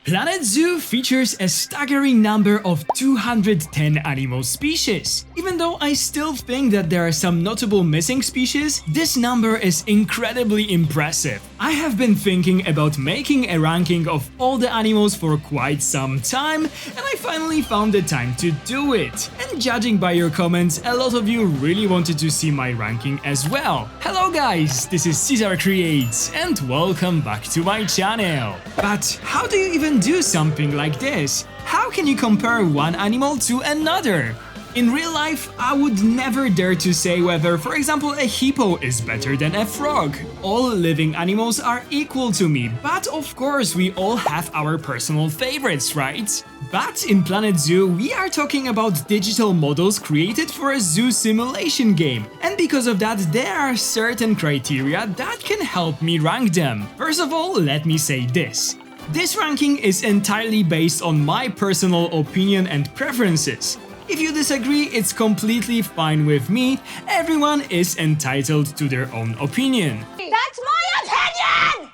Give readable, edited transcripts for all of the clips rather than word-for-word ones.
Planet Zoo features a staggering number of 210 animal species. Even though I still think that there are some notable missing species, this number is incredibly impressive. I have been thinking about making a ranking of all the animals for quite some time, and I finally found the time to do it. And judging by your comments, a lot of you really wanted to see my ranking as well. Hello guys, this is Cesar Creates, and welcome back to my channel. But how do you even do something like this? How can you compare one animal to another? In real life, I would never dare to say whether, for example, a hippo is better than a frog. All living animals are equal to me, but of course we all have our personal favorites, right? But in Planet Zoo, we are talking about digital models created for a zoo simulation game, and because of that, there are certain criteria that can help me rank them. First of all, let me say this. This ranking is entirely based on my personal opinion and preferences. If you disagree, it's completely fine with me. Everyone is entitled to their own opinion. That's my opinion!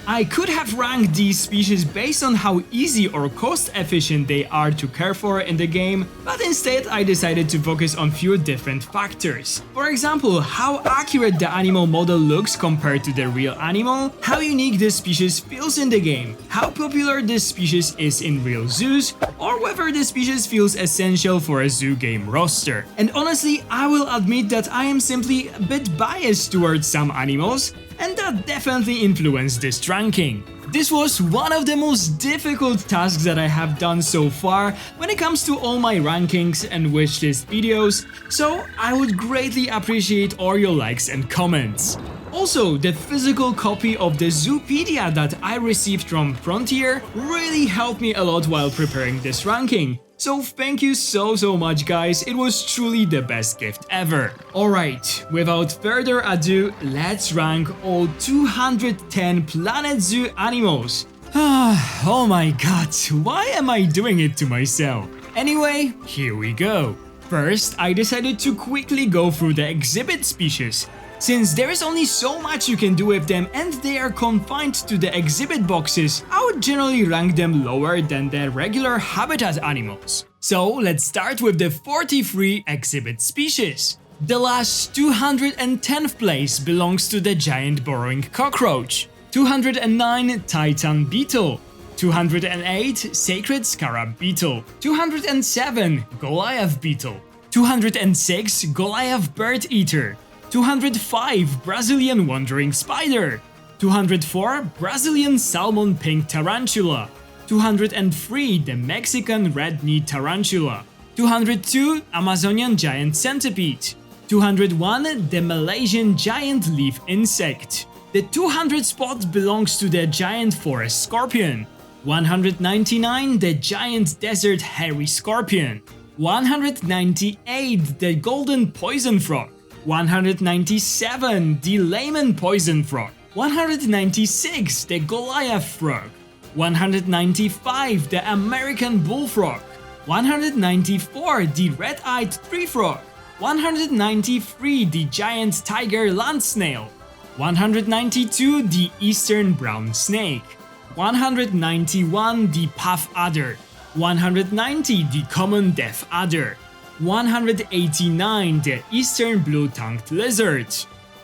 I could have ranked these species based on how easy or cost efficient they are to care for in the game, but instead I decided to focus on few different factors. For example, how accurate the animal model looks compared to the real animal, how unique this species feels in the game, how popular this species is in real zoos, or whether the species feels essential for a zoo game roster. And honestly, I will admit that I am simply a bit biased towards some animals, and that definitely influenced this ranking. This was one of the most difficult tasks that I have done so far when it comes to all my rankings and wishlist videos, so I would greatly appreciate all your likes and comments. Also, the physical copy of the Zoopedia that I received from Frontier really helped me a lot while preparing this ranking. So thank you so much guys, it was truly the best gift ever. Alright, without further ado, let's rank all 210 Planet Zoo animals. Oh my god, why am I doing it to myself? Anyway, here we go. First, I decided to quickly go through the exhibit species. Since there is only so much you can do with them and they are confined to the exhibit boxes, I would generally rank them lower than the regular habitat animals. So let's start with the 43 exhibit species. The last 210th place belongs to the giant burrowing cockroach, 209 Titan beetle, 208 sacred scarab beetle, 207 Goliath beetle, 206 Goliath bird eater, 205 Brazilian wandering spider, 204 Brazilian salmon pink tarantula, 203 the Mexican red-kneed tarantula, 202 Amazonian giant centipede, 201 the Malaysian giant leaf insect. The 200 spot belongs to the giant forest scorpion, 199 the giant desert hairy scorpion, 198 the golden poison frog, 197 the layman poison frog, 196 the Goliath frog, 195 the American bullfrog, 194 the red-eyed tree frog, 193 the giant tiger land snail, 192 the eastern brown snake, 191 the puff adder, 190 the common deaf adder, 189 the eastern blue-tongued lizard,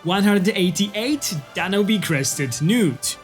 188 Danube crested newt,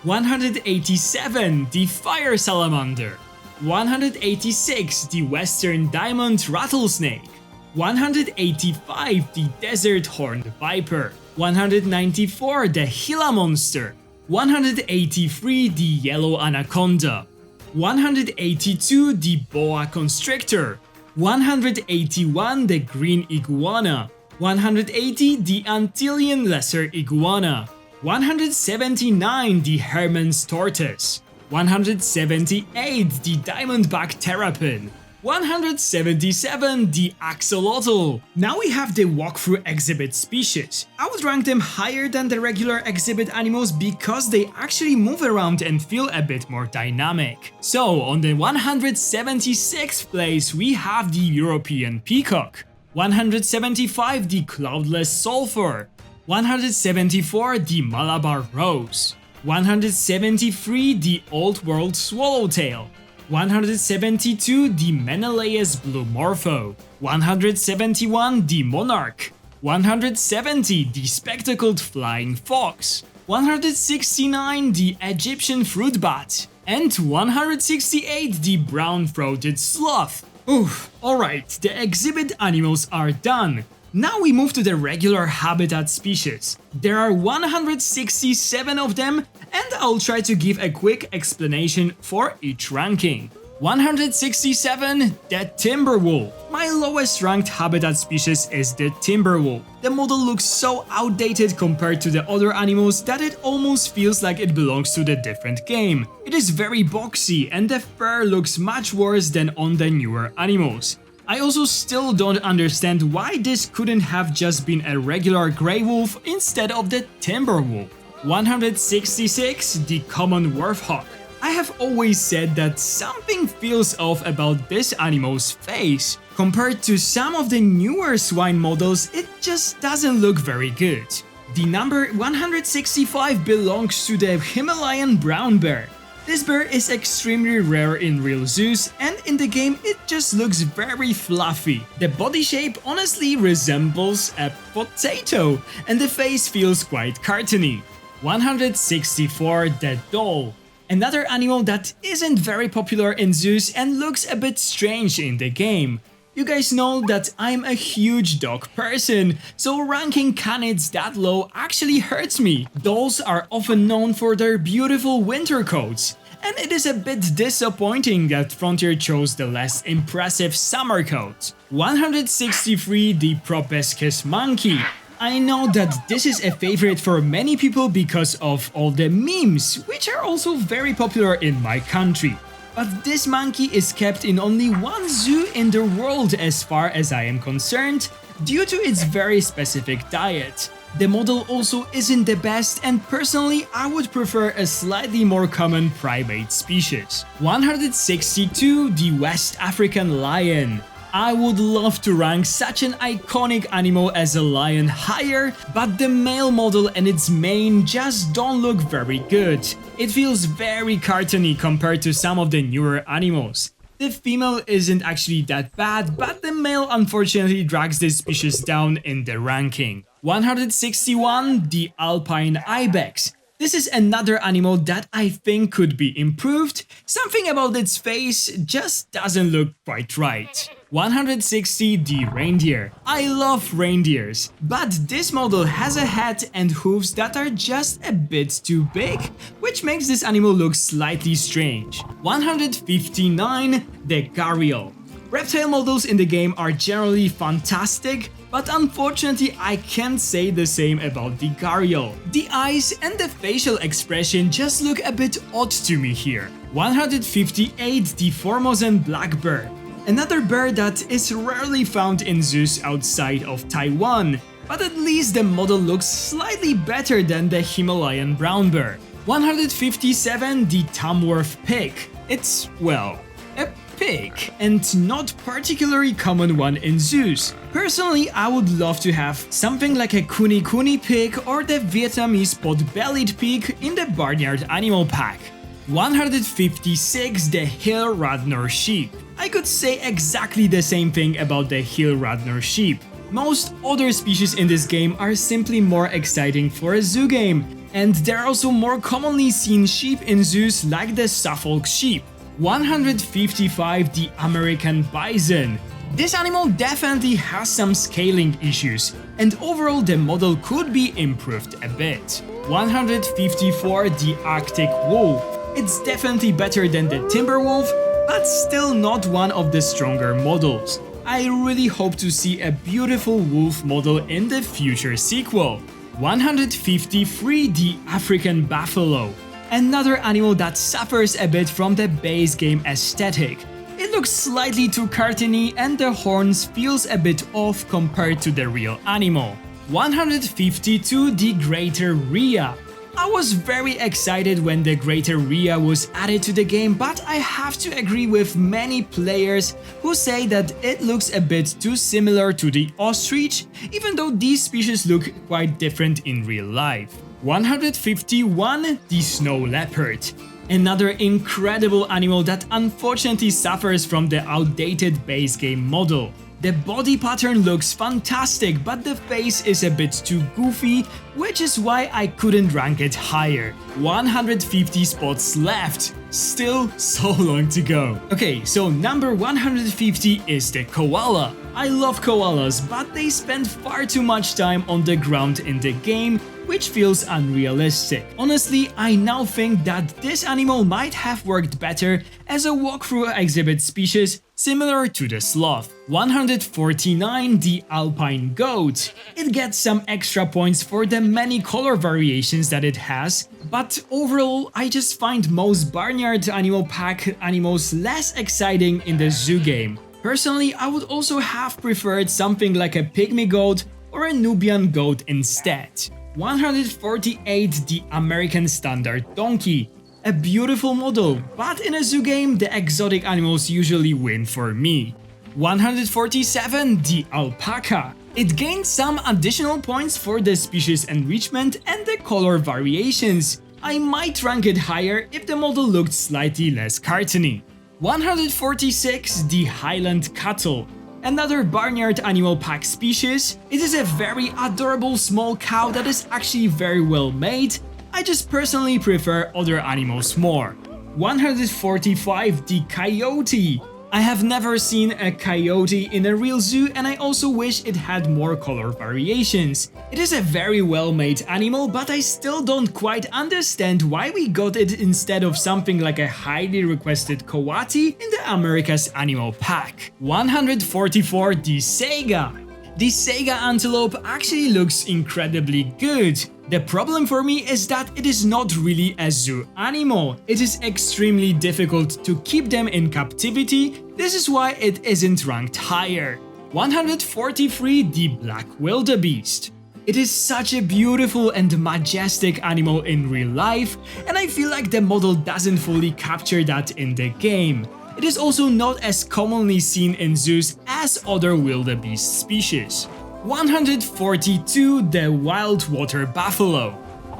187 the fire salamander, 186 the western diamond rattlesnake, 185 the desert horned viper, 194 the Gila monster, 183 the yellow anaconda, 182 the boa constrictor, 181 the green iguana, 180 the Antillean lesser iguana, 179 the Herman's tortoise, 178 the diamondback terrapin, 177 the axolotl. Now we have the walkthrough exhibit species. I would rank them higher than the regular exhibit animals because they actually move around and feel a bit more dynamic. So on the 176th place we have the European peacock, 175 the cloudless sulfur, 174 the Malabar rose, 173 the Old World Swallowtail, 172 the Menelaus Blue Morpho, 171 the Monarch, 170 the Spectacled Flying Fox, 169 the Egyptian Fruit Bat, and 168 the Brown-Throated Sloth. Oof, alright, the exhibit animals are done. Now we move to the regular habitat species. There are 167 of them, and I'll try to give a quick explanation for each ranking. 167, the Timberwolf. My lowest ranked habitat species is the Timberwolf. The model looks so outdated compared to the other animals that it almost feels like it belongs to the different game. It is very boxy and the fur looks much worse than on the newer animals. I also still don't understand why this couldn't have just been a regular grey wolf instead of the Timberwolf. 166, the Common Werfhawk. I have always said that something feels off about this animal's face. Compared to some of the newer swine models, it just doesn't look very good. The number 165 belongs to the Himalayan brown bear. This bear is extremely rare in real zoos, and in the game it just looks very fluffy. The body shape honestly resembles a potato, and the face feels quite cartoony. 164 the Doll. Another animal that isn't very popular in zoos and looks a bit strange in the game. You guys know that I'm a huge dog person, so ranking canids that low actually hurts me. Dolls are often known for their beautiful winter coats, and it is a bit disappointing that Frontier chose the less impressive summer coat. 163 the Proboscis Monkey. I know that this is a favorite for many people because of all the memes, which are also very popular in my country. But this monkey is kept in only one zoo in the world as far as I am concerned, due to its very specific diet. The model also isn't the best, and personally I would prefer a slightly more common primate species. 162 the West African Lion. I would love to rank such an iconic animal as a lion higher, but the male model and its mane just don't look very good. It feels very cartoony compared to some of the newer animals. The female isn't actually that bad, but the male unfortunately drags this species down in the ranking. 161 the Alpine Ibex. This is another animal that I think could be improved. Something about its face just doesn't look quite right. 160 the Reindeer. I love reindeers, but this model has a head and hooves that are just a bit too big, which makes this animal look slightly strange. 159 the Gharial. Reptile models in the game are generally fantastic, but unfortunately I can't say the same about the Gharial. The eyes and the facial expression just look a bit odd to me here. 158 the Formosan Black Bear. Another bear that is rarely found in zoos outside of Taiwan, but at least the model looks slightly better than the Himalayan brown bear. 157 the Tamworth Pig. It's, well, a pig, and not particularly common one in zoos. Personally, I would love to have something like a Kuni Kuni pig or the Vietnamese pot-bellied pig in the Barnyard Animal Pack. 156 the Hill Radnor Sheep. I could say exactly the same thing about the Hill Radnor Sheep. Most other species in this game are simply more exciting for a zoo game, and there are also more commonly seen sheep in zoos like the Suffolk sheep. 155 the American Bison. This animal definitely has some scaling issues, and overall the model could be improved a bit. 154 the Arctic Wolf. It's definitely better than the Timberwolf, but still not one of the stronger models. I really hope to see a beautiful wolf model in the future sequel. 153 the African Buffalo. Another animal that suffers a bit from the base game aesthetic. It looks slightly too cartoony and the horns feels a bit off compared to the real animal. 152 the Greater Rhea. I was very excited when the Greater Rhea was added to the game, but I have to agree with many players who say that it looks a bit too similar to the ostrich, even though these species look quite different in real life. 151. The Snow Leopard. Another incredible animal that unfortunately suffers from the outdated base game model. The body pattern looks fantastic, but the face is a bit too goofy, which is why I couldn't rank it higher. 150 spots left. Still so long to go. Okay, so number 150 is the koala. I love koalas, but they spend far too much time on the ground in the game, which feels unrealistic. Honestly, I now think that this animal might have worked better as a walkthrough exhibit species similar to the sloth. 149. The alpine goat. It gets some extra points for the many color variations that it has, but overall I just find most barnyard animal pack animals less exciting in the zoo game. Personally, I would also have preferred something like a pygmy goat or a Nubian goat instead. 148. The American Standard Donkey. A beautiful model, but in a zoo game, the exotic animals usually win for me. 147. The Alpaca. It gained some additional points for the species enrichment and the color variations. I might rank it higher if the model looked slightly less cartoony. 146. The Highland Cattle. Another barnyard animal pack species. It is a very adorable small cow that is actually very well made. I just personally prefer other animals more. 145. The Coyote. I have never seen a coyote in a real zoo, and I also wish it had more color variations. It is a very well made animal, but I still don't quite understand why we got it instead of something like a highly requested coati in the America's Animal Pack. 144. The Saiga. The Saiga antelope actually looks incredibly good. The problem for me is that it is not really a zoo animal. It is extremely difficult to keep them in captivity. This is why it isn't ranked higher. 143. The Black Wildebeest. It is such a beautiful and majestic animal in real life, and I feel like the model doesn't fully capture that in the game. It is also not as commonly seen in zoos as other wildebeest species. 142. The Wild Water Buffalo.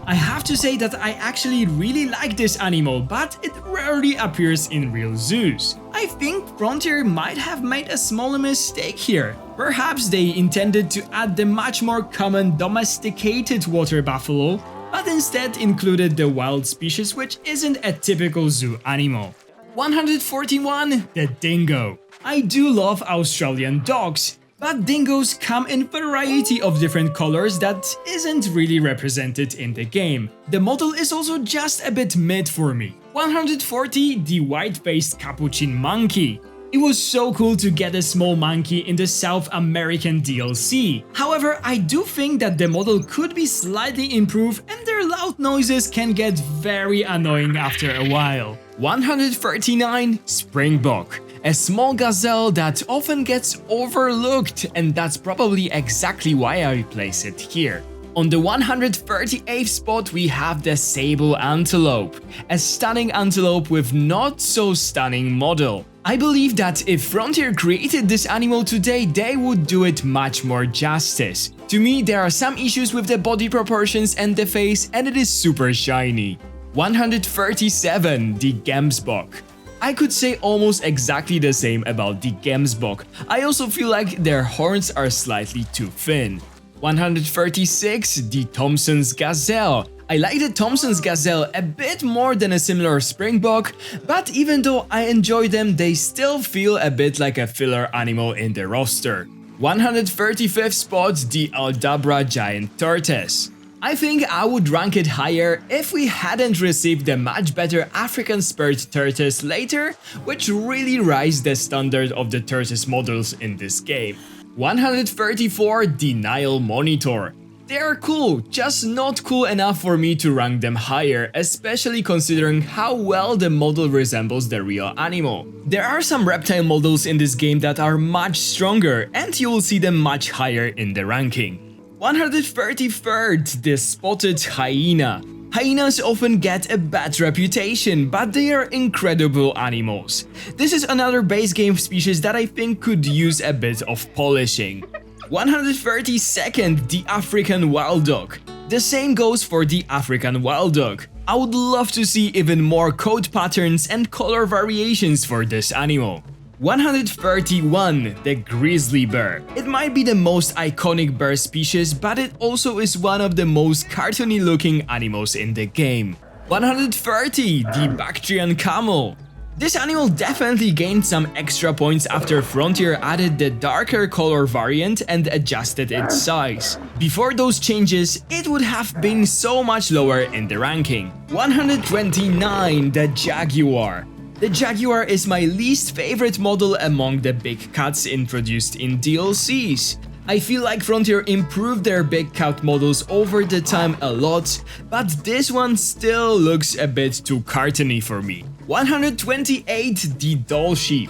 I have to say that I actually really like this animal, but it rarely appears in real zoos. I think Frontier might have made a small mistake here. Perhaps they intended to add the much more common domesticated water buffalo, but instead included the wild species, which isn't a typical zoo animal. 141. The Dingo. I do love Australian dogs, but dingoes come in a variety of different colors that isn't really represented in the game. The model is also just a bit mid for me. 140. The White-Faced Capuchin Monkey. It was so cool to get a small monkey in the South American DLC. However, I do think that the model could be slightly improved and their loud noises can get very annoying after a while. 139. Springbok. A small gazelle that often gets overlooked, and that's probably exactly why I place it here. On the 138th spot we have the Sable Antelope, a stunning antelope with not so stunning model. I believe that if Frontier created this animal today, they would do it much more justice. To me, there are some issues with the body proportions and the face, and it is super shiny. 137. The Gemsbok. I could say almost exactly the same about the Gemsbok. I also feel like their horns are slightly too thin. 136. The Thompson's Gazelle. I like the Thompson's Gazelle a bit more than a similar Springbok, but even though I enjoy them, they still feel a bit like a filler animal in the roster. 135th spot, the Aldabra Giant Tortoise. I think I would rank it higher if we hadn't received the much better African Spurred Tortoise later, which really raised the standard of the tortoise models in this game. 134. The Nile Monitor. They are cool, just not cool enough for me to rank them higher, especially considering how well the model resembles the real animal. There are some reptile models in this game that are much stronger, and you will see them much higher in the ranking. 133rd. The Spotted Hyena. Hyenas often get a bad reputation, but they are incredible animals. This is another base game species that I think could use a bit of polishing. 132nd. The African Wild Dog. The same goes for the African wild dog. I would love to see even more coat patterns and color variations for this animal. 131. The grizzly bear. It might be the most iconic bear species, but it also is one of the most cartoony looking animals in the game. 130. The Bactrian camel. This animal definitely gained some extra points after Frontier added the darker color variant and adjusted its size. Before those changes, it would have been so much lower in the ranking. 129. The Jaguar. The Jaguar is my least favorite model among the big cats introduced in DLCs. I feel like Frontier improved their big cat models over the time a lot, but this one still looks a bit too cartoony for me. 128. The doll sheep.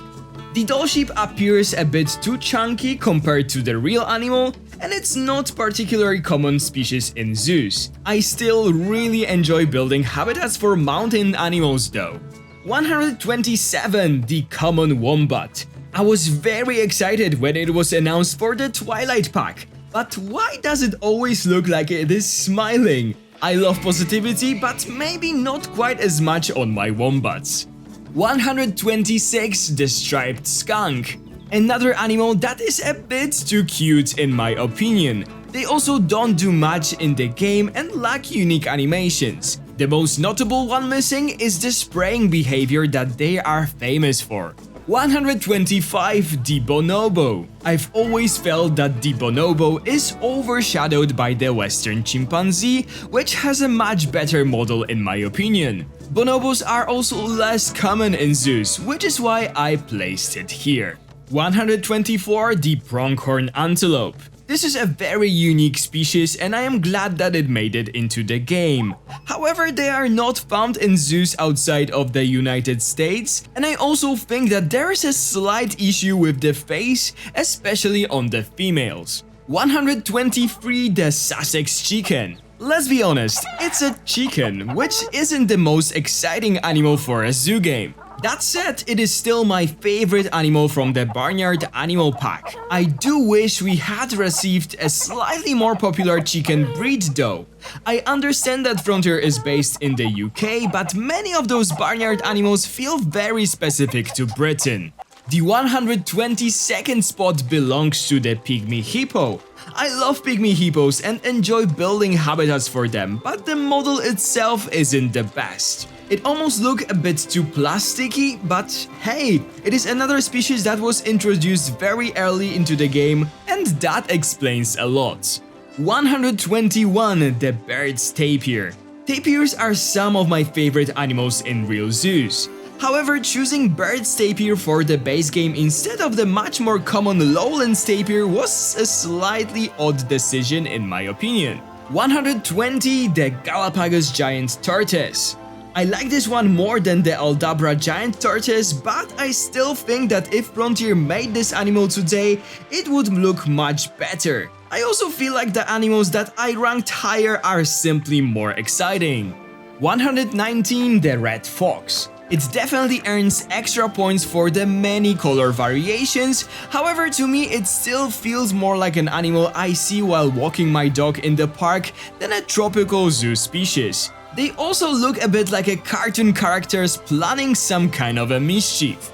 The doll sheep appears a bit too chunky compared to the real animal, and it's not particularly common species in zoos. I still really enjoy building habitats for mountain animals though. 127. The common wombat. I was very excited when it was announced for the Twilight pack, but why does it always look like it is smiling? I love positivity, but maybe not quite as much on my wombats. 126. The striped skunk. Another animal that is a bit too cute in my opinion. They also don't do much in the game and lack unique animations. The most notable one missing is the spraying behavior that they are famous for. 125. The bonobo. I've always felt that the bonobo is overshadowed by the western chimpanzee, which has a much better model in my opinion. Bonobos are also less common in zoos, which is why I placed it here. 124. The pronghorn antelope. This is a very unique species and I am glad that it made it into the game. However, they are not found in zoos outside of the United States, and I also think that there is a slight issue with the face, especially on the females. 123. The Sussex chicken. Let's be honest, it's a chicken, which isn't the most exciting animal for a zoo game. That said, it is still my favorite animal from the Barnyard Animal Pack. I do wish we had received a slightly more popular chicken breed though. I understand that Frontier is based in the UK, but many of those barnyard animals feel very specific to Britain. The 122nd spot belongs to the pygmy hippo. I love pygmy hippos and enjoy building habitats for them, but the model itself isn't the best. It almost looks a bit too plasticky, but hey, it is another species that was introduced very early into the game, and that explains a lot. 121. The bird's tapir. Tapirs are some of my favorite animals in real zoos. However, choosing bird's tapir for the base game instead of the much more common lowlands tapir was a slightly odd decision in my opinion. 120. The Galapagos giant tortoise. I like this one more than the Aldabra giant tortoise, but I still think that if Frontier made this animal today, it would look much better. I also feel like the animals that I ranked higher are simply more exciting. 119. The red fox. It definitely earns extra points for the many color variations, however to me it still feels more like an animal I see while walking my dog in the park than a tropical zoo species. They also look a bit like a cartoon characters planning some kind of a mischief.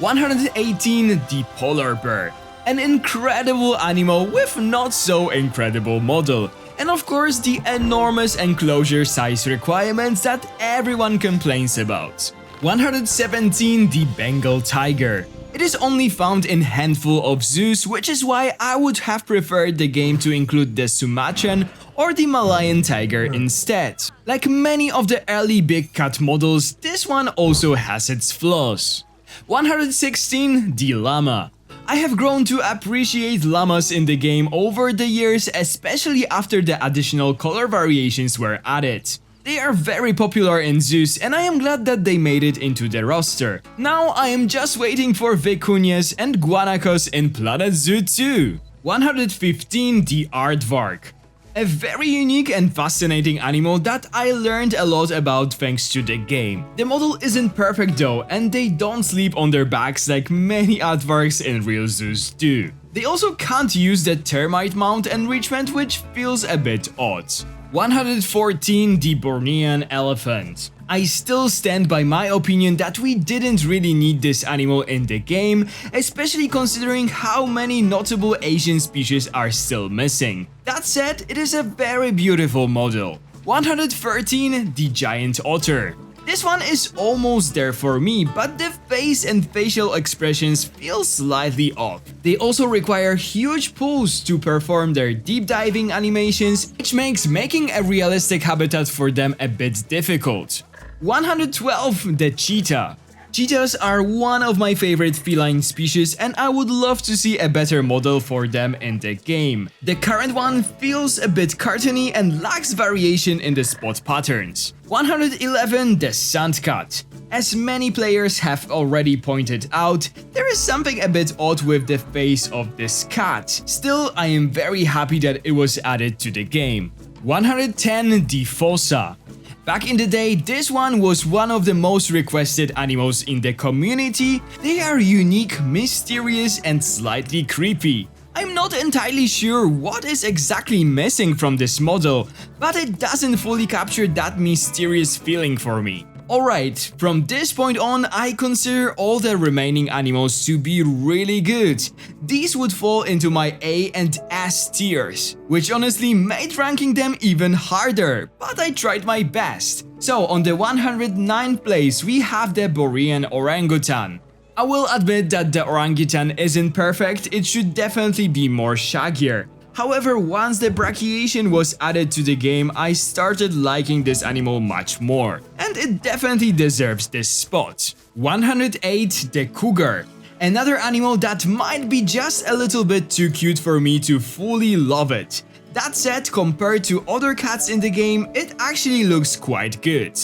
118. The polar bear. An incredible animal with not so incredible model. And of course the enormous enclosure size requirements that everyone complains about. 117. The Bengal tiger. It is only found in handful of zoos, which is why I would have preferred the game to include the Sumatran or the Malayan tiger instead. Like many of the early big cat models, this one also has its flaws. 116. The llama. I have grown to appreciate llamas in the game over the years, especially after the additional color variations were added. They are very popular in zoos and I am glad that they made it into the roster. Now I am just waiting for vicuñas and guanacos in Planet Zoo 2. 115. The aardvark. A very unique and fascinating animal that I learned a lot about thanks to the game. The model isn't perfect though, and they don't sleep on their backs like many aardvarks in real zoos do. They also can't use the termite mount enrichment, which feels a bit odd. 114, the Bornean elephant. I still stand by my opinion that we didn't really need this animal in the game, especially considering how many notable Asian species are still missing. That said, it is a very beautiful model. 113, the giant otter. This one is almost there for me, but the face and facial expressions feel slightly off. They also require huge pulls to perform their deep diving animations, which makes making a realistic habitat for them a bit difficult. 112, the cheetah. Cheetahs are one of my favorite feline species and I would love to see a better model for them in the game. The current one feels a bit cartoony and lacks variation in the spot patterns. 111, the sandcat. As many players have already pointed out, there is something a bit odd with the face of this cat. Still, I am very happy that it was added to the game. 110, the fossa. Back in the day, this one was one of the most requested animals in the community. They are unique, mysterious and slightly creepy. I'm not entirely sure what is exactly missing from this model, but it doesn't fully capture that mysterious feeling for me. Alright, from this point on, I consider all the remaining animals to be really good. These would fall into my A and S tiers, which honestly made ranking them even harder, but I tried my best. So on the 109th place we have the Borean orangutan. I will admit that the orangutan isn't perfect, it should definitely be more shaggier. However, once the brachiation was added to the game, I started liking this animal much more, and it definitely deserves this spot. 108, the cougar. Another animal that might be just a little bit too cute for me to fully love it. That said, compared to other cats in the game, it actually looks quite good.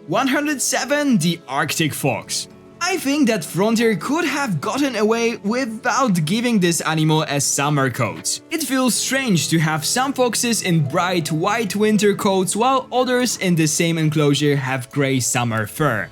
107, the Arctic fox. I think that Frontier could have gotten away without giving this animal a summer coat. It feels strange to have some foxes in bright white winter coats while others in the same enclosure have grey summer fur.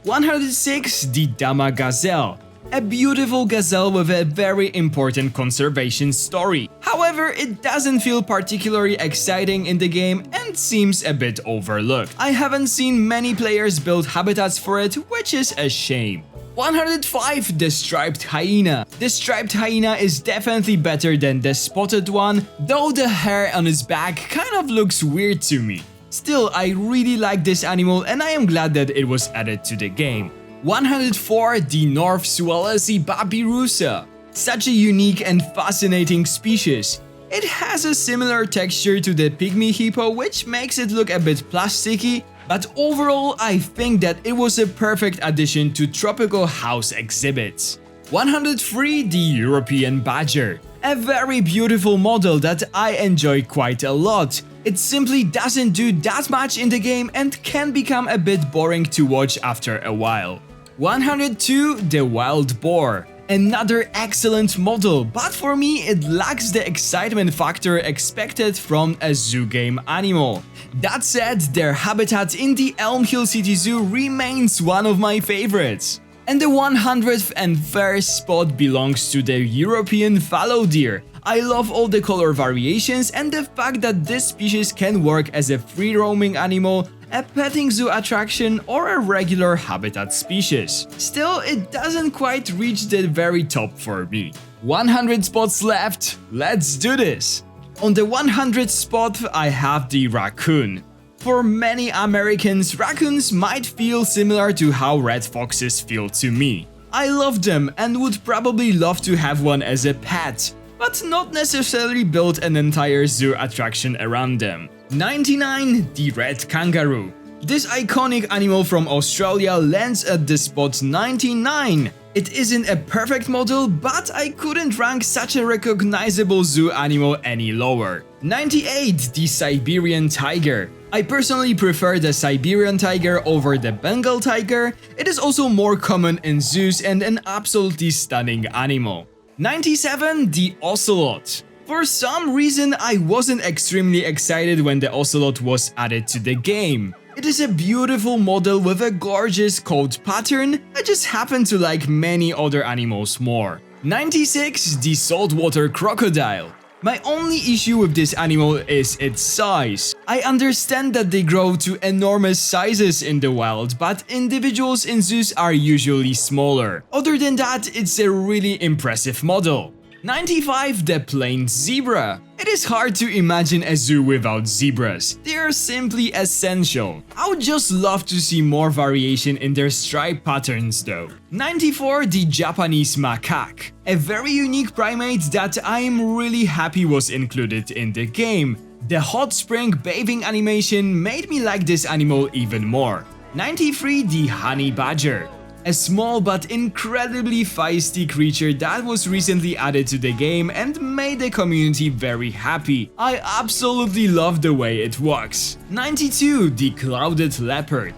106, the Dama gazelle. A beautiful gazelle with a very important conservation story. However, it doesn't feel particularly exciting in the game and seems a bit overlooked. I haven't seen many players build habitats for it, which is a shame. 105, the striped hyena. The striped hyena is definitely better than the spotted one, though the hair on his back kind of looks weird to me. Still, I really like this animal and I am glad that it was added to the game. 104, the North Sulawesi babirusa. Such a unique and fascinating species. It has a similar texture to the pygmy hippo, which makes it look a bit plasticky, but overall I think that it was a perfect addition to tropical house exhibits. 103, the European badger. A very beautiful model that I enjoy quite a lot. It simply doesn't do that much in the game and can become a bit boring to watch after a while. 102, the wild boar. Another excellent model, but for me it lacks the excitement factor expected from a zoo game animal. That said, their habitat in the Elm Hill City Zoo remains one of my favorites. And the 100th and first spot belongs to the European fallow deer. I love all the color variations and the fact that this species can work as a free-roaming animal, a petting zoo attraction, or a regular habitat species. Still, it doesn't quite reach the very top for me. 100 spots left, let's do this! On the 100th spot, I have the raccoon. For many Americans, raccoons might feel similar to how red foxes feel to me. I love them and would probably love to have one as a pet, but not necessarily build an entire zoo attraction around them. 99, the red kangaroo. This iconic animal from Australia lands at the spot 99. It isn't a perfect model, but I couldn't rank such a recognizable zoo animal any lower. 98, the Siberian tiger. I personally prefer the Siberian tiger over the Bengal tiger. It is also more common in zoos and an absolutely stunning animal. 97, the ocelot. For some reason, I wasn't extremely excited when the ocelot was added to the game. It is a beautiful model with a gorgeous coat pattern. I just happen to like many other animals more. 96, the saltwater crocodile. My only issue with this animal is its size. I understand that they grow to enormous sizes in the wild, but individuals in zoos are usually smaller. Other than that, it's a really impressive model. 95. The plain zebra. It is hard to imagine a zoo without zebras. They are simply essential. I would just love to see more variation in their stripe patterns though. 94. The Japanese macaque. A very unique primate that I am really happy was included in the game. The hot spring bathing animation made me like this animal even more. 93. The honey badger. A small but incredibly feisty creature that was recently added to the game and made the community very happy. I absolutely love the way it walks. 92. The clouded leopard.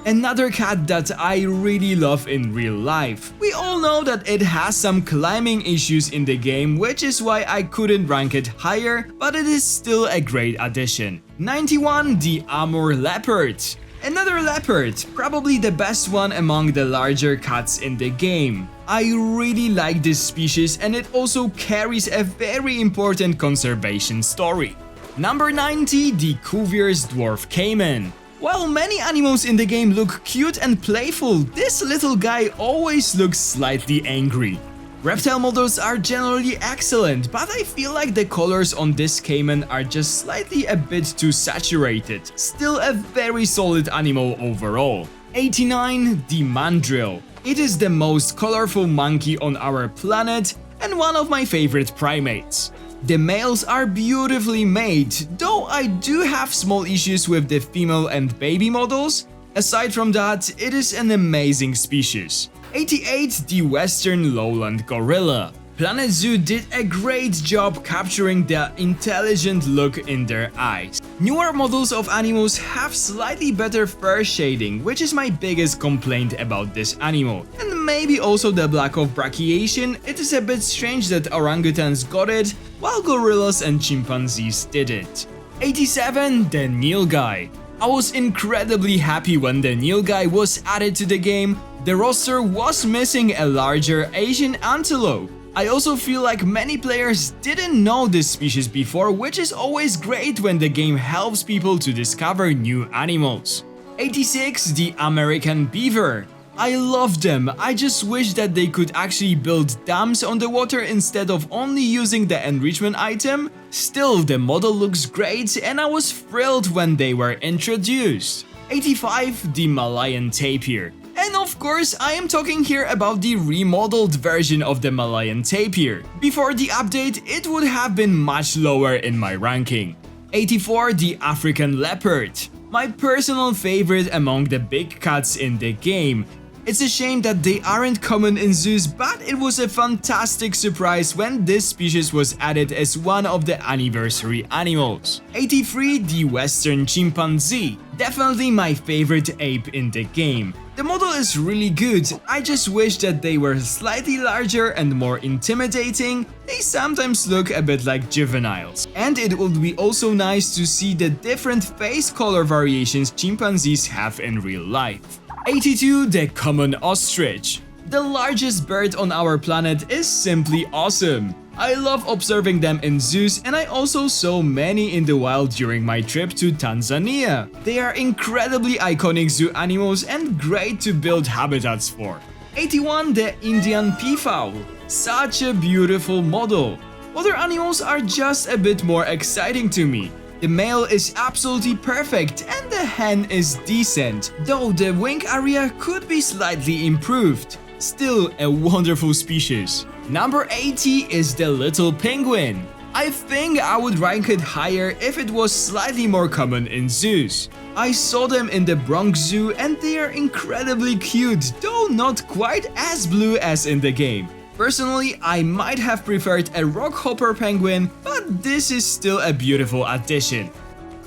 Another cat that I really love in real life. We all know that it has some climbing issues in the game, which is why I couldn't rank it higher, but it is still a great addition. 91. The Amur leopard. Another leopard, probably the best one among the larger cats in the game. I really like this species and it also carries a very important conservation story. Number 90. The Cuvier's dwarf caiman. While many animals in the game look cute and playful, this little guy always looks slightly angry. Reptile models are generally excellent, but I feel like the colors on this caiman are just slightly a bit too saturated. Still a very solid animal overall. 89. The mandrill. It is the most colorful monkey on our planet and one of my favorite primates. The males are beautifully made, though I do have small issues with the female and baby models. Aside from that, it is an amazing species. 88. The Western Lowland Gorilla. Planet Zoo did a great job capturing the intelligent look in their eyes. Newer models of animals have slightly better fur shading, which is my biggest complaint about this animal. And maybe also the lack of brachiation. It is a bit strange that orangutans got it, while gorillas and chimpanzees didn't. 87. The nilgai. I was incredibly happy when the nilgai was added to the game. The roster was missing a larger Asian antelope. I also feel like many players didn't know this species before, which is always great when the game helps people to discover new animals. 86. The American beaver. I love them. I just wish that they could actually build dams on the water instead of only using the enrichment item. Still, the model looks great and I was thrilled when they were introduced. 85. The Malayan tapir. And of course, I am talking here about the remodeled version of the Malayan tapir. Before the update, it would have been much lower in my ranking. 84. The African leopard. My personal favorite among the big cats in the game. It's a shame that they aren't common in zoos, but it was a fantastic surprise when this species was added as one of the anniversary animals. 83. The Western chimpanzee. Definitely my favorite ape in the game. The model is really good, I just wish that they were slightly larger and more intimidating. They sometimes look a bit like juveniles. And it would be also nice to see the different face color variations chimpanzees have in real life. 82. The common ostrich. The largest bird on our planet is simply awesome. I love observing them in zoos and I also saw many in the wild during my trip to Tanzania. They are incredibly iconic zoo animals and great to build habitats for. 81. The Indian peafowl. Such a beautiful model. Other animals are just a bit more exciting to me. The male is absolutely perfect and the hen is decent, though the wing area could be slightly improved. Still a wonderful species. Number 80 is the little penguin. I think I would rank it higher if it was slightly more common in zoos. I saw them in the Bronx Zoo and they are incredibly cute, though not quite as blue as in the game. Personally, I might have preferred a rockhopper penguin, but this is still a beautiful addition.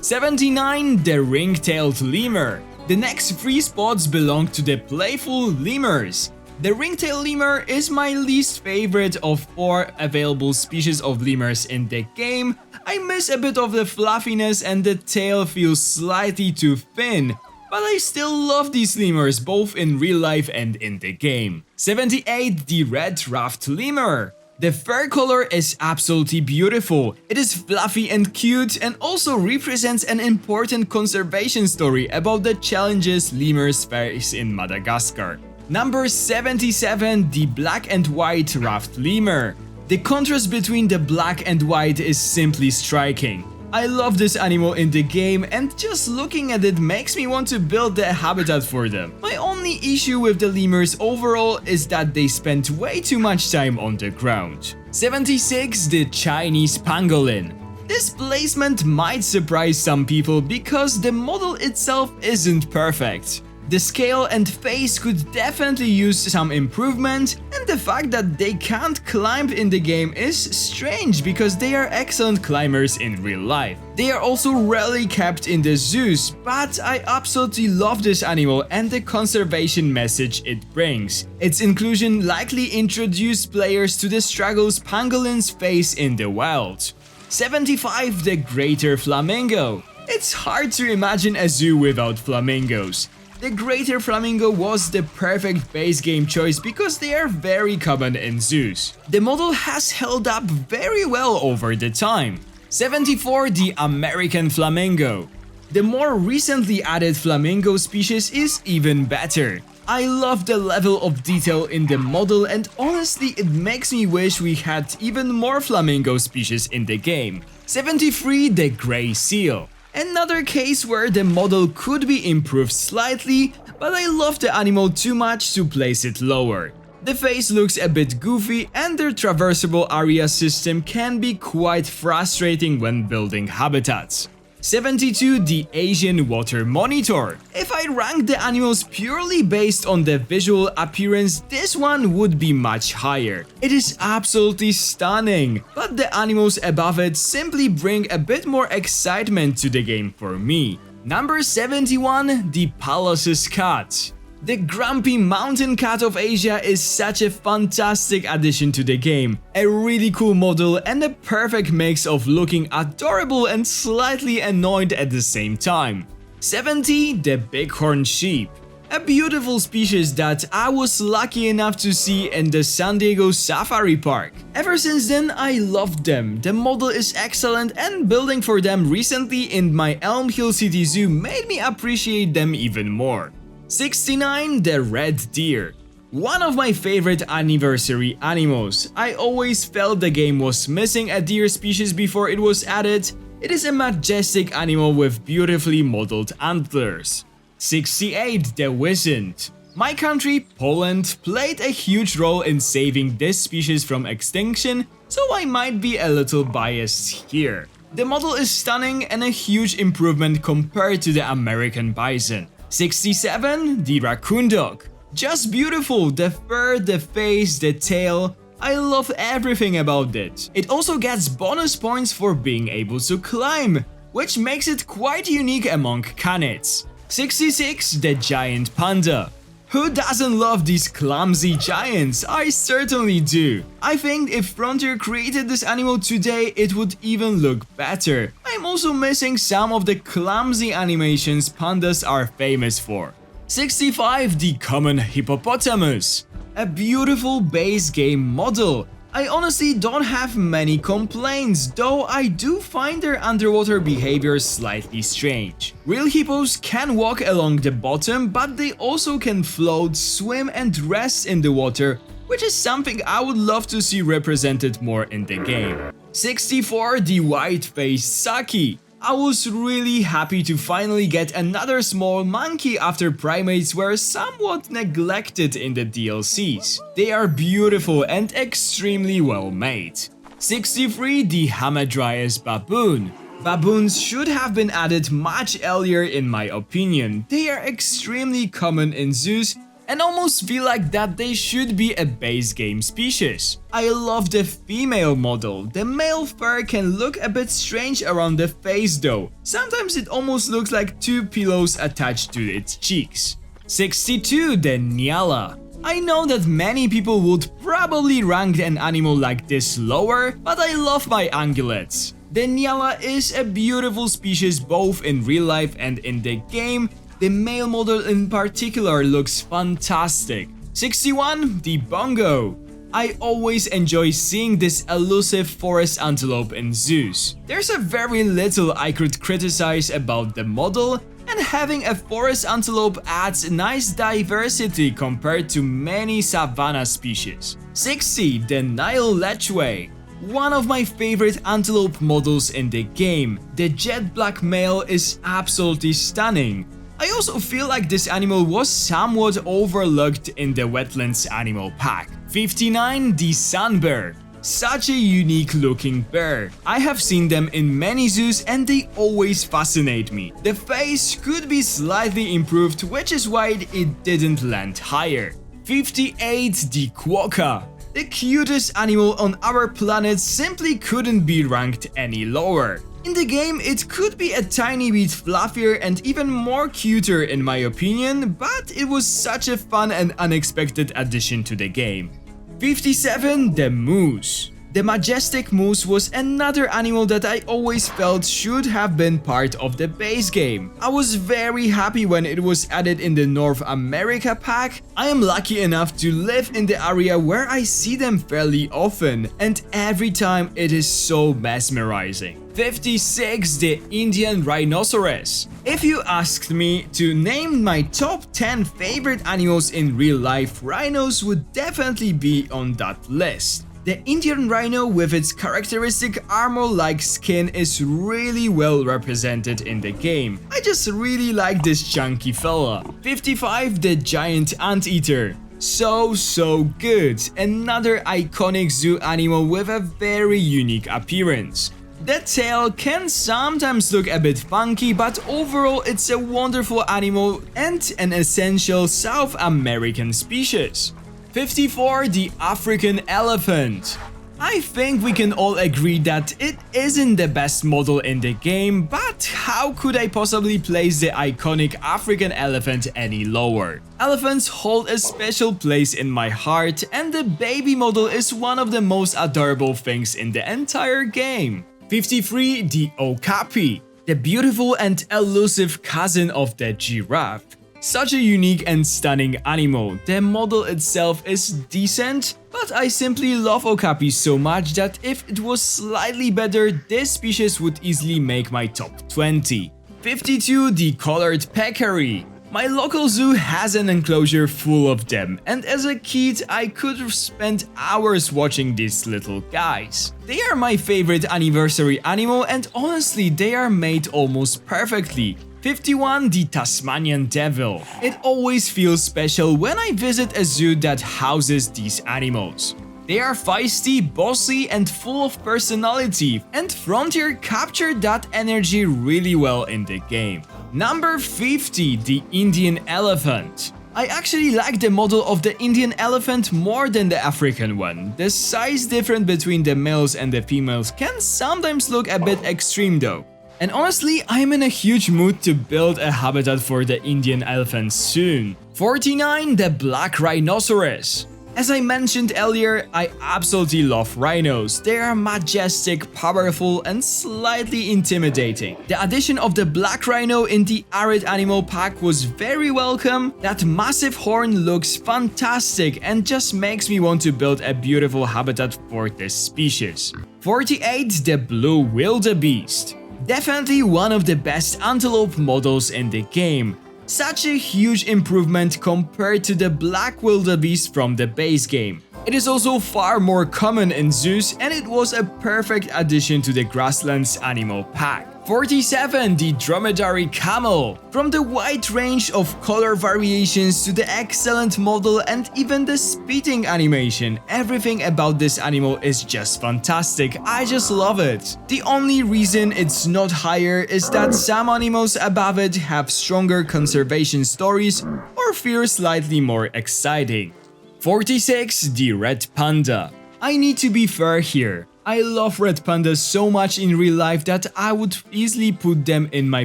79. The ring-tailed lemur. The next 3 spots belong to the playful lemurs. The ring-tailed lemur is my least favorite of 4 available species of lemurs in the game. I miss a bit of the fluffiness and the tail feels slightly too thin. But I still love these lemurs both in real life and in the game. 78. The red ruffed lemur. The fur color is absolutely beautiful. It is fluffy and cute and also represents an important conservation story about the challenges lemurs face in Madagascar. Number 77, the black and white ruffed lemur. The contrast between the black and white is simply striking. I love this animal in the game, and just looking at it makes me want to build a habitat for them. My only issue with the lemurs overall is that they spend way too much time on the ground. 76, the Chinese pangolin. This placement might surprise some people because the model itself isn't perfect. The scale and face could definitely use some improvement, and the fact that they can't climb in the game is strange because they are excellent climbers in real life. They are also rarely kept in the zoos, but I absolutely love this animal and the conservation message it brings. Its inclusion likely introduced players to the struggles pangolins face in the wild. 75, the greater flamingo. It's hard to imagine a zoo without flamingos. The greater flamingo was the perfect base game choice because they are very common in zoos. The model has held up very well over the time. 74, the American flamingo. The more recently added flamingo species is even better. I love the level of detail in the model, and honestly it makes me wish we had even more flamingo species in the game. 73, the gray seal. Another case where the model could be improved slightly, but I love the animal too much to place it lower. The face looks a bit goofy, and their traversable area system can be quite frustrating when building habitats. 72, the Asian water monitor. If I rank the animals purely based on the visual appearance, this one would be much higher. It is absolutely stunning, but the animals above it simply bring a bit more excitement to the game for me. Number 71, the Palace's cat. The grumpy mountain cat of Asia is such a fantastic addition to the game. A really cool model and a perfect mix of looking adorable and slightly annoyed at the same time. 70, the bighorn sheep. A beautiful species that I was lucky enough to see in the San Diego Safari Park. Ever since then, I loved them. The model is excellent, and building for them recently in my Elm Hill City Zoo made me appreciate them even more. 69, the red deer. One of my favorite anniversary animals. I always felt the game was missing a deer species before it was added. It is a majestic animal with beautifully modeled antlers. 68, the wisent. My country, Poland, played a huge role in saving this species from extinction, so I might be a little biased here. The model is stunning and a huge improvement compared to the American bison. 67, the raccoon dog. Just beautiful, the fur, the face, the tail. I love everything about it. It also gets bonus points for being able to climb, which makes it quite unique among canids. 66, the giant panda. Who doesn't love these clumsy giants? I certainly do. I think if Frontier created this animal today, it would even look better. I'm also missing some of the clumsy animations pandas are famous for. 65, the common hippopotamus. A beautiful base game model. I honestly don't have many complaints, though I do find their underwater behavior slightly strange. Real hippos can walk along the bottom, but they also can float, swim and rest in the water, which is something I would love to see represented more in the game. 64, the white-faced Saki. I was really happy to finally get another small monkey after primates were somewhat neglected in the DLCs. They are beautiful and extremely well made. 63, the Hamadryas baboon. Baboons should have been added much earlier in my opinion. They are extremely common in zoos and almost feel like that they should be a base game species. I love the female model. The male fur can look a bit strange around the face though. Sometimes it almost looks like two pillows attached to its cheeks. 62, the Nyala. I know that many people would probably rank an animal like this lower, but I love my ungulates. The Nyala is a beautiful species both in real life and in the game. The male model in particular looks fantastic. 61, the bongo. I always enjoy seeing this elusive forest antelope in zoos. There's a very little I could criticize about the model, and having a forest antelope adds nice diversity compared to many savanna species. 60. The Nile Lechwe. One of my favorite antelope models in the game. The jet black male is absolutely stunning. I also feel like this animal was somewhat overlooked in the Wetlands animal pack. 59. The Sun Bear. Such a unique looking bear. I have seen them in many zoos and they always fascinate me. The face could be slightly improved, which is why it didn't land higher. 58. The Quokka. The cutest animal on our planet simply couldn't be ranked any lower. In the game, it could be a tiny bit fluffier and even more cuter in my opinion, but it was such a fun and unexpected addition to the game. 57. The Moose. The majestic moose was another animal that I always felt should have been part of the base game. I was very happy when it was added in the North America pack. I am lucky enough to live in the area where I see them fairly often, and every time it is so mesmerizing. 56. The Indian Rhinoceros. If you asked me to name my top 10 favorite animals in real life, rhinos would definitely be on that list. The Indian rhino with its characteristic armor-like skin is really well represented in the game. I just really like this chunky fella. 55. The Giant Anteater. So good. Another iconic zoo animal with a very unique appearance. The tail can sometimes look a bit funky, but overall it's a wonderful animal and an essential South American species. 54. The African Elephant. I think we can all agree that it isn't the best model in the game, but how could I possibly place the iconic African elephant any lower? Elephants hold a special place in my heart, and the baby model is one of the most adorable things in the entire game. 53. The Okapi. The beautiful and elusive cousin of the giraffe. Such a unique and stunning animal. The model itself is decent, but I simply love Okapi so much that if it was slightly better, this species would easily make my top 20. 52. The Collared Peccary. My local zoo has an enclosure full of them, and as a kid I could have spent hours watching these little guys. They are my favorite anniversary animal, and honestly they are made almost perfectly. 51. The Tasmanian Devil. It always feels special when I visit a zoo that houses these animals. They are feisty, bossy, and full of personality, and Frontier captured that energy really well in the game. Number 50. The Indian Elephant. I actually like the model of the Indian elephant more than the African one. The size difference between the males and the females can sometimes look a bit extreme though. And honestly, I'm in a huge mood to build a habitat for the Indian elephant soon. 49. The Black Rhinoceros. As I mentioned earlier, I absolutely love rhinos. They are majestic, powerful, and slightly intimidating. The addition of the black rhino in the Arid Animal Pack was very welcome. That massive horn looks fantastic and just makes me want to build a beautiful habitat for this species. 48. The Blue Wildebeest. Definitely one of the best antelope models in the game. Such a huge improvement compared to the black wildebeest from the base game. It is also far more common in zoos, and it was a perfect addition to the Grasslands Animal Pack. 47. The Dromedary Camel. From the wide range of color variations to the excellent model and even the spitting animation, everything about this animal is just fantastic. I just love it. The only reason it's not higher is that some animals above it have stronger conservation stories or feel slightly more exciting. 46. The Red Panda. I need to be fair here. I love red pandas so much in real life that I would easily put them in my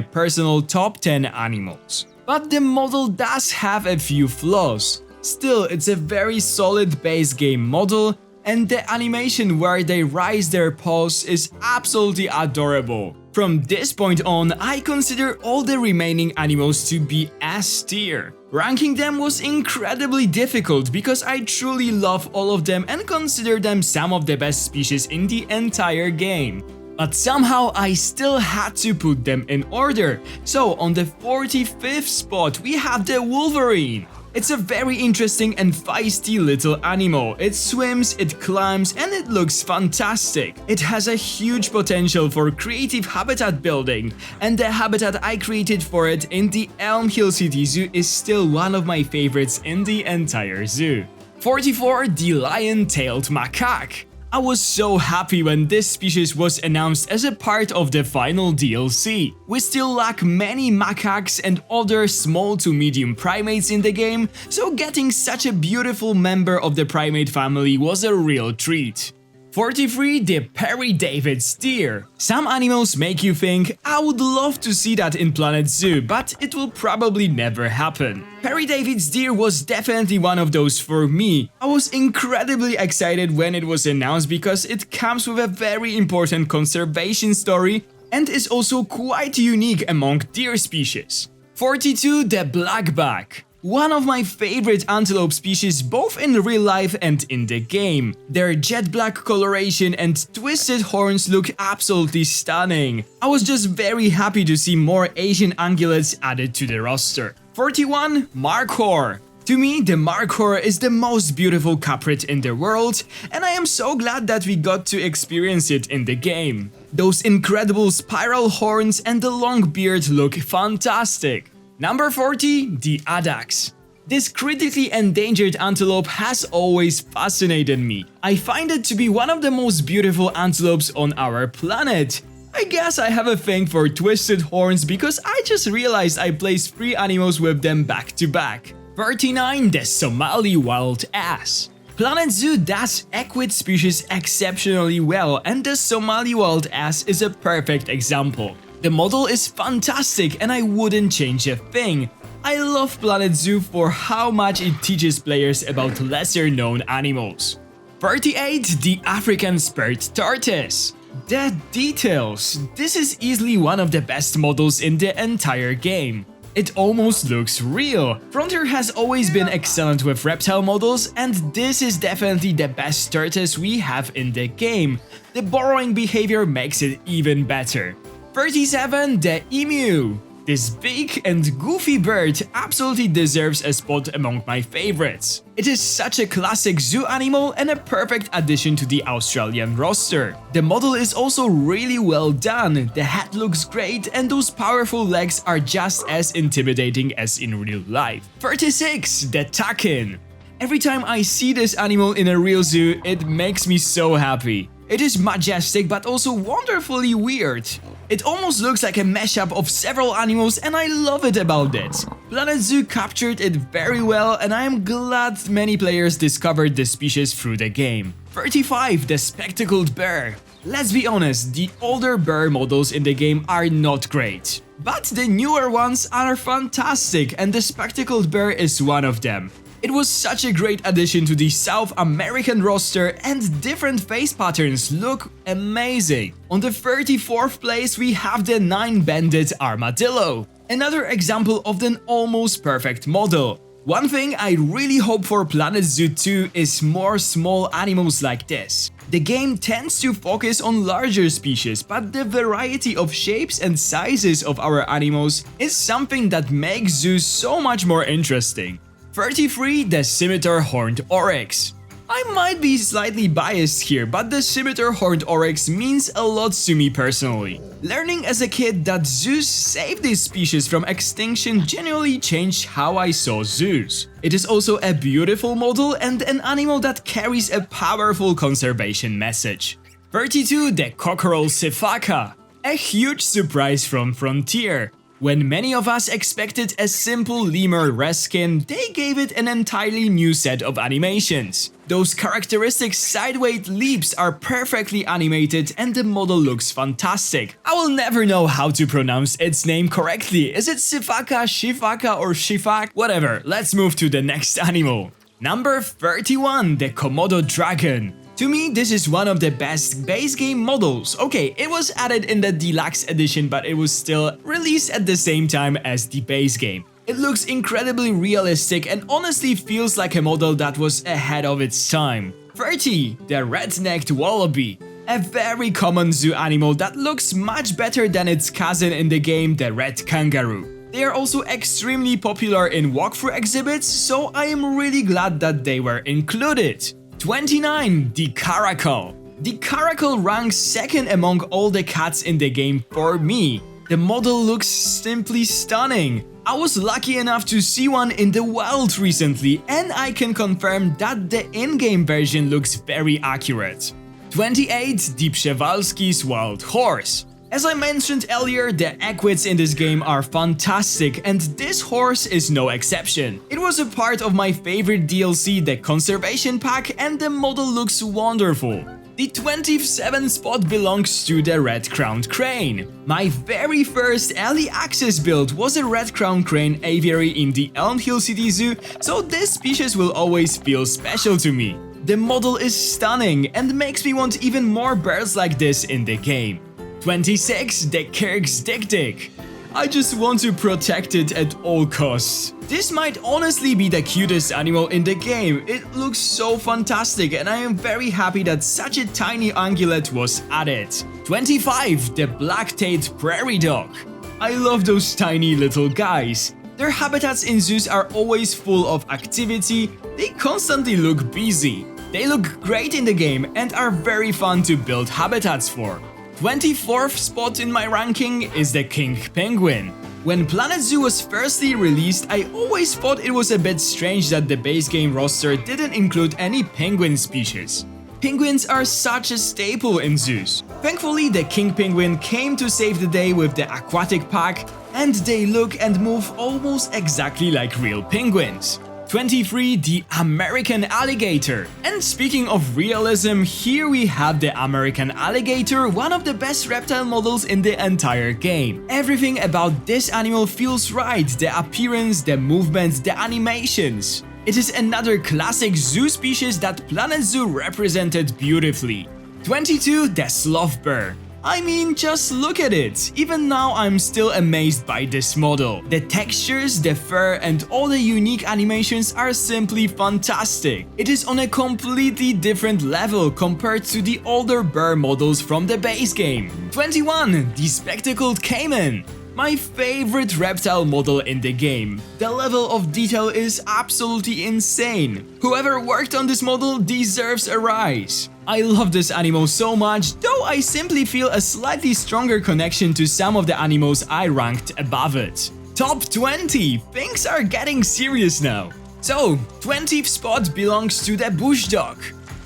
personal top 10 animals. But the model does have a few flaws. Still, it's a very solid base game model, and the animation where they raise their paws is absolutely adorable. From this point on, I consider all the remaining animals to be S tier. Ranking them was incredibly difficult because I truly love all of them and consider them some of the best species in the entire game. But somehow I still had to put them in order. So on the 45th spot we have the Wolverine. It's a very interesting and feisty little animal. It swims, it climbs, and it looks fantastic. It has a huge potential for creative habitat building, and the habitat I created for it in the Elm Hill City Zoo is still one of my favorites in the entire zoo. 44. The Lion-tailed Macaque. I was so happy when this species was announced as a part of the final DLC. We still lack many macaques and other small to medium primates in the game, so getting such a beautiful member of the primate family was a real treat. 43. The Perry David's deer. Some animals make you think, I would love to see that in Planet Zoo, but it will probably never happen. Perry David's deer was definitely one of those for me. I was incredibly excited when it was announced because it comes with a very important conservation story and is also quite unique among deer species. 42. The Blackback. One of my favorite antelope species both in real life and in the game. Their jet black coloration and twisted horns look absolutely stunning. I was just very happy to see more Asian ungulates added to the roster. 41. Markhor. To me, the Markhor is the most beautiful caprid in the world, and I am so glad that we got to experience it in the game. Those incredible spiral horns and the long beard look fantastic. Number 40. The Addax. This critically endangered antelope has always fascinated me. I find it to be one of the most beautiful antelopes on our planet. I guess I have a thing for twisted horns because I just realized I placed 3 animals with them back to back. 39. The Somali Wild Ass. Planet Zoo does equid species exceptionally well, and the Somali Wild Ass is a perfect example. The model is fantastic and I wouldn't change a thing. I love Planet Zoo for how much it teaches players about lesser known animals. 38. The African Spurred Tortoise. The details. This is easily one of the best models in the entire game. It almost looks real. Frontier has always been excellent with reptile models, and this is definitely the best tortoise we have in the game. The burrowing behavior makes it even better. 37. The Emu. This big and goofy bird absolutely deserves a spot among my favorites. It is such a classic zoo animal and a perfect addition to the Australian roster. The model is also really well done, the head looks great and those powerful legs are just as intimidating as in real life. 36. The Takin. Every time I see this animal in a real zoo, it makes me so happy. It is majestic but also wonderfully weird. It almost looks like a mashup of several animals and I love it about it. Planet Zoo captured it very well and I am glad many players discovered the species through the game. 35. The Spectacled Bear. Let's be honest, the older bear models in the game are not great. But the newer ones are fantastic and the Spectacled Bear is one of them. It was such a great addition to the South American roster and different face patterns look amazing. On the 34th place we have the 9-banded Armadillo. Another example of an almost perfect model. One thing I really hope for Planet Zoo 2 is more small animals like this. The game tends to focus on larger species, but the variety of shapes and sizes of our animals is something that makes zoos so much more interesting. 33. The Scimitar Horned Oryx. I might be slightly biased here, but the Scimitar Horned Oryx means a lot to me personally. Learning as a kid that zoos saved this species from extinction genuinely changed how I saw zoos. It is also a beautiful model and an animal that carries a powerful conservation message. 32. The Cockerel Sifaka. A huge surprise from Frontier. When many of us expected a simple lemur reskin, they gave it an entirely new set of animations. Those characteristic sideways leaps are perfectly animated and the model looks fantastic. I will never know how to pronounce its name correctly. Is it Sifaka, Shifaka or Shifak? Whatever, let's move to the next animal. Number 31. The Komodo Dragon. To me, this is one of the best base game models. Okay, it was added in the deluxe edition, but it was still released at the same time as the base game. It looks incredibly realistic and honestly feels like a model that was ahead of its time. 30. The red-necked wallaby. A very common zoo animal that looks much better than its cousin in the game, the red kangaroo. They are also extremely popular in walkthrough exhibits, so I am really glad that they were included. 29. The caracal. The caracal ranks second among all the cats in the game for me. The model looks simply stunning. I was lucky enough to see one in the wild recently, and I can confirm that the in-game version looks very accurate. 28. The Przewalski's wild horse. As I mentioned earlier, the equids in this game are fantastic, and this horse is no exception. It was a part of my favorite DLC, the Conservation Pack, and the model looks wonderful. The 27th spot belongs to the red-crowned crane. My very first early access build was a red-crowned crane aviary in the Elm Hill City Zoo, so this species will always feel special to me. The model is stunning and makes me want even more birds like this in the game. 26. The Kirk's Dik-Dik. I just want to protect it at all costs. This might honestly be the cutest animal in the game. It looks so fantastic and I am very happy that such a tiny ungulate was added. 25. The Black-Tailed Prairie Dog. I love those tiny little guys. Their habitats in zoos are always full of activity. They constantly look busy. They look great in the game and are very fun to build habitats for. 24th spot in my ranking is the king penguin. When Planet Zoo was firstly released, I always thought it was a bit strange that the base game roster didn't include any penguin species. Penguins are such a staple in zoos. Thankfully, the king penguin came to save the day with the aquatic pack, and they look and move almost exactly like real penguins. 23. The American alligator. And speaking of realism, here we have the American alligator, one of the best reptile models in the entire game. Everything about this animal feels right, the appearance, the movements, the animations. It is another classic zoo species that Planet Zoo represented beautifully. 22. The sloth bear. I mean, just look at it. Even now I'm still amazed by this model. The textures, the fur and all the unique animations are simply fantastic. It is on a completely different level compared to the older bear models from the base game. 21. The spectacled caiman. My favorite reptile model in the game. The level of detail is absolutely insane. Whoever worked on this model deserves a rise. I love this animal so much, though I simply feel a slightly stronger connection to some of the animals I ranked above it. Top 20! Things are getting serious now. So, 20th spot belongs to the bush dog.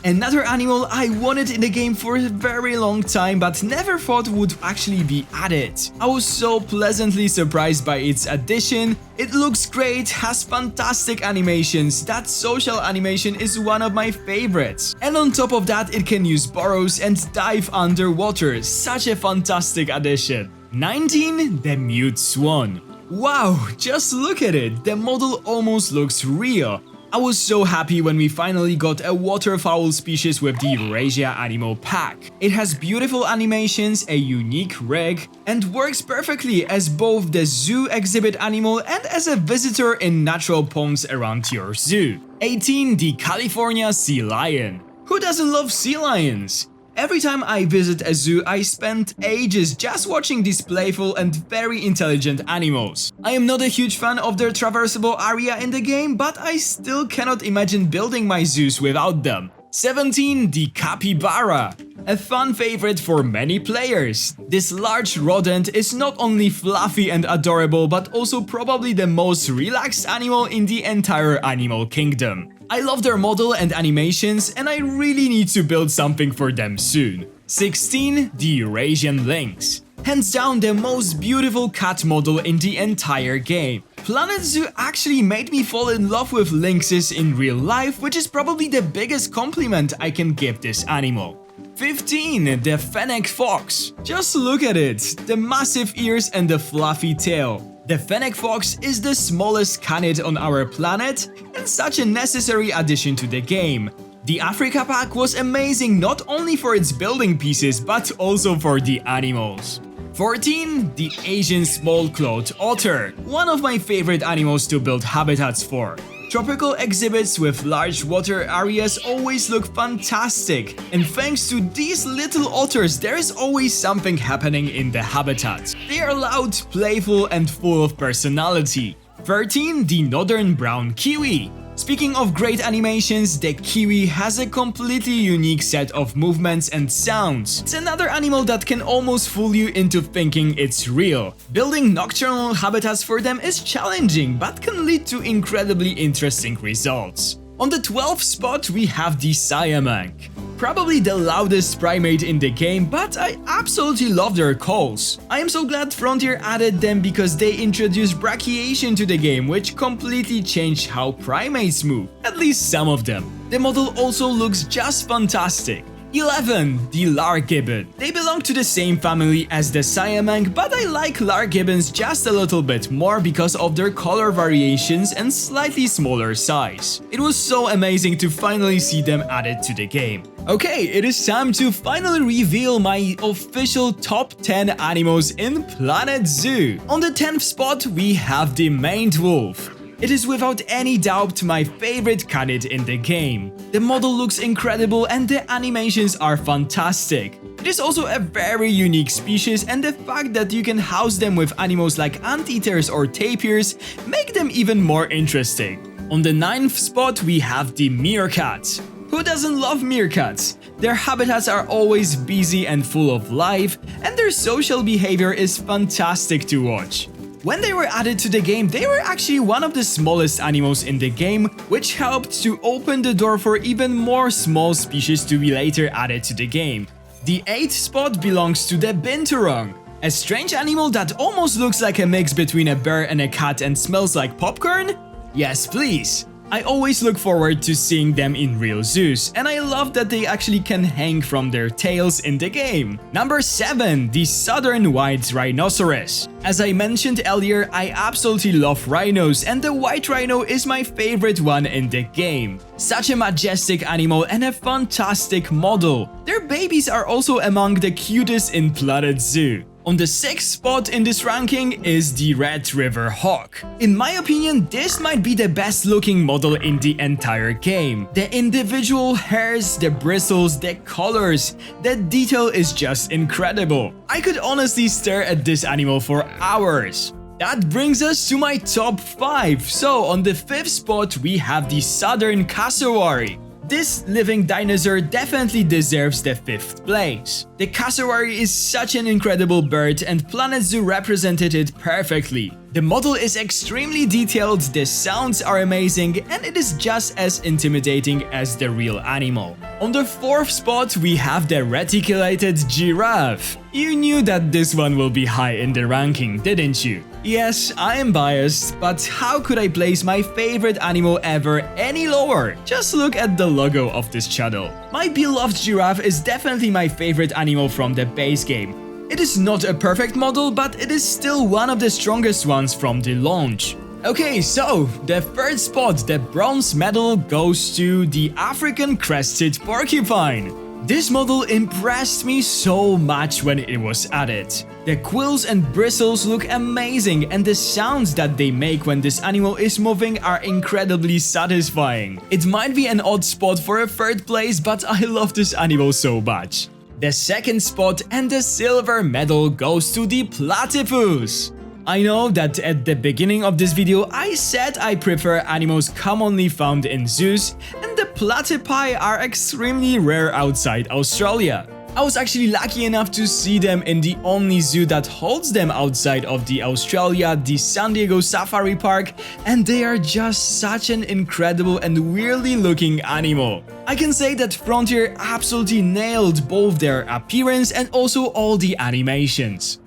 Another animal I wanted in the game for a very long time but never thought would actually be added. I was so pleasantly surprised by its addition. It looks great, has fantastic animations, that social animation is one of my favorites. And on top of that it can use burrows and dive underwater, such a fantastic addition. 19. The mute swan. Wow, just look at it, the model almost looks real. I was so happy when we finally got a waterfowl species with the Eurasia Animal Pack. It has beautiful animations, a unique rig, and works perfectly as both the zoo exhibit animal and as a visitor in natural ponds around your zoo. 18. The California sea lion. Who doesn't love sea lions? Every time I visit a zoo, I spend ages just watching these playful and very intelligent animals. I am not a huge fan of their traversable area in the game, but I still cannot imagine building my zoos without them. 17. The capybara. A fun favorite for many players. This large rodent is not only fluffy and adorable, but also probably the most relaxed animal in the entire animal kingdom. I love their model and animations, and I really need to build something for them soon. 16. The Eurasian lynx. Hands down the most beautiful cat model in the entire game. Planet Zoo actually made me fall in love with lynxes in real life, which is probably the biggest compliment I can give this animal. 15. The fennec fox. Just look at it, the massive ears and the fluffy tail. The fennec fox is the smallest canid on our planet and such a necessary addition to the game. The Africa pack was amazing not only for its building pieces but also for the animals. 14. The Asian small-clawed otter, one of my favorite animals to build habitats for. Tropical exhibits with large water areas always look fantastic, and thanks to these little otters there is always something happening in the habitat. They are loud, playful and full of personality. 13. The Northern Brown Kiwi. Speaking of great animations, the kiwi has a completely unique set of movements and sounds. It's another animal that can almost fool you into thinking it's real. Building nocturnal habitats for them is challenging, but can lead to incredibly interesting results. On the 12th spot, we have the Siamang. Probably the loudest primate in the game, but I absolutely love their calls. I am so glad Frontier added them because they introduced brachiation to the game, which completely changed how primates move, at least some of them. The model also looks just fantastic. 11. The Largibbon. They belong to the same family as the Siamang, but I like Largibbons just a little bit more because of their color variations and slightly smaller size. It was so amazing to finally see them added to the game. Okay, it is time to finally reveal my official top 10 animals in Planet Zoo. On the 10th spot, we have the maned wolf. It is without any doubt my favorite canid in the game. The model looks incredible and the animations are fantastic. It is also a very unique species, and the fact that you can house them with animals like anteaters or tapirs make them even more interesting. On the 9th spot, we have the meerkat. Who doesn't love meerkats? Their habitats are always busy and full of life, and their social behavior is fantastic to watch. When they were added to the game, they were actually one of the smallest animals in the game, which helped to open the door for even more small species to be later added to the game. The 8th spot belongs to the binturong, a strange animal that almost looks like a mix between a bear and a cat and smells like popcorn? Yes, please. I always look forward to seeing them in real zoos, and I love that they actually can hang from their tails in the game. Number 7. The Southern White Rhinoceros. As I mentioned earlier, I absolutely love rhinos, and the white rhino is my favorite one in the game. Such a majestic animal and a fantastic model. Their babies are also among the cutest in Planet Zoo. On the 6th spot in this ranking is the Red River Hawk. In my opinion, this might be the best looking model in the entire game. The individual hairs, the bristles, the colors, the detail is just incredible. I could honestly stare at this animal for hours. That brings us to my top 5. So on the 5th spot we have the Southern Cassowary. This living dinosaur definitely deserves the 5th place. The cassowary is such an incredible bird and Planet Zoo represented it perfectly. The model is extremely detailed, the sounds are amazing, and it is just as intimidating as the real animal. On the 4th spot we have the reticulated giraffe. You knew that this one will be high in the ranking, didn't you? Yes, I am biased, but how could I place my favorite animal ever any lower? Just look at the logo of this channel. My beloved giraffe is definitely my favorite animal from the base game. It is not a perfect model, but it is still one of the strongest ones from the launch. Okay, so the 3rd spot, the bronze medal, goes to the African crested porcupine. This model impressed me so much when it was added. The quills and bristles look amazing, and the sounds that they make when this animal is moving are incredibly satisfying. It might be an odd spot for a 3rd place, but I love this animal so much. The 2nd spot and the silver medal goes to the platypus. I know that at the beginning of this video I said I prefer animals commonly found in zoos, and the platypi are extremely rare outside Australia. I was actually lucky enough to see them in the only zoo that holds them outside of the Australia, the San Diego Safari Park, and they are just such an incredible and weirdly looking animal. I can say that Frontier absolutely nailed both their appearance and also all the animations.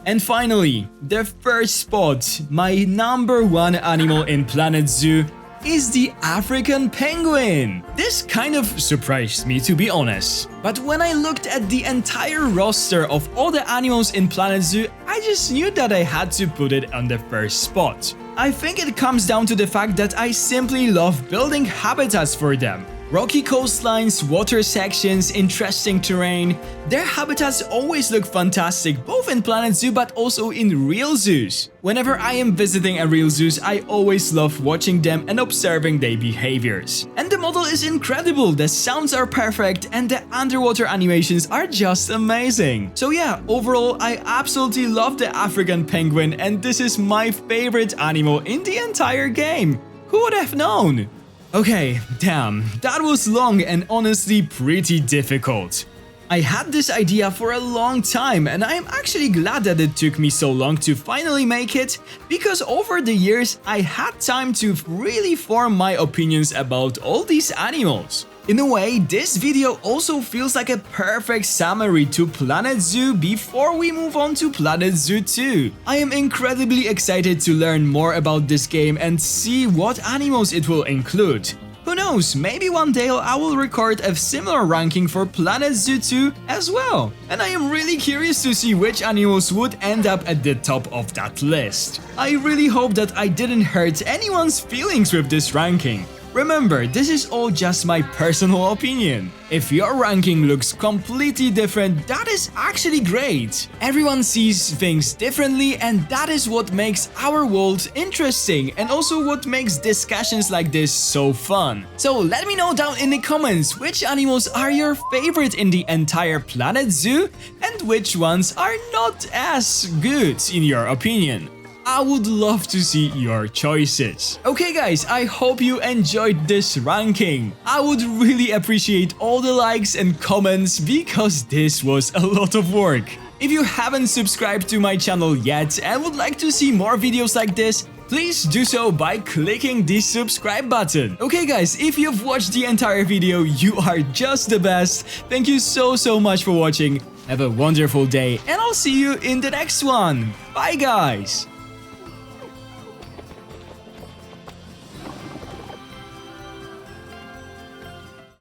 And finally, the 1st spot, my number 1 animal in Planet Zoo, is the African penguin. This kind of surprised me, to be honest. But when I looked at the entire roster of all the animals in Planet Zoo, I just knew that I had to put it on the 1st spot. I think it comes down to the fact that I simply love building habitats for them. Rocky coastlines, water sections, interesting terrain. Their habitats always look fantastic both in Planet Zoo but also in real zoos. Whenever I am visiting a real zoo, I always love watching them and observing their behaviors. And the model is incredible, the sounds are perfect and the underwater animations are just amazing. So yeah, overall I absolutely love the African penguin and this is my favorite animal in the entire game. Who would have known? Okay, damn, that was long and honestly pretty difficult. I had this idea for a long time and I am actually glad that it took me so long to finally make it, because over the years I had time to really form my opinions about all these animals. In a way, this video also feels like a perfect summary to Planet Zoo before we move on to Planet Zoo 2. I am incredibly excited to learn more about this game and see what animals it will include. Who knows, maybe one day I will record a similar ranking for Planet Zoo 2 as well. And I am really curious to see which animals would end up at the top of that list. I really hope that I didn't hurt anyone's feelings with this ranking. Remember, this is all just my personal opinion. If your ranking looks completely different, that is actually great. Everyone sees things differently and that is what makes our world interesting and also what makes discussions like this so fun. So let me know down in the comments which animals are your favorite in the entire Planet Zoo and which ones are not as good in your opinion. I would love to see your choices. Okay guys, I hope you enjoyed this ranking. I would really appreciate all the likes and comments because this was a lot of work. If you haven't subscribed to my channel yet and would like to see more videos like this, please do so by clicking the subscribe button. Okay guys, if you've watched the entire video, you are just the best. Thank you so much for watching. Have a wonderful day and I'll see you in the next one. Bye guys!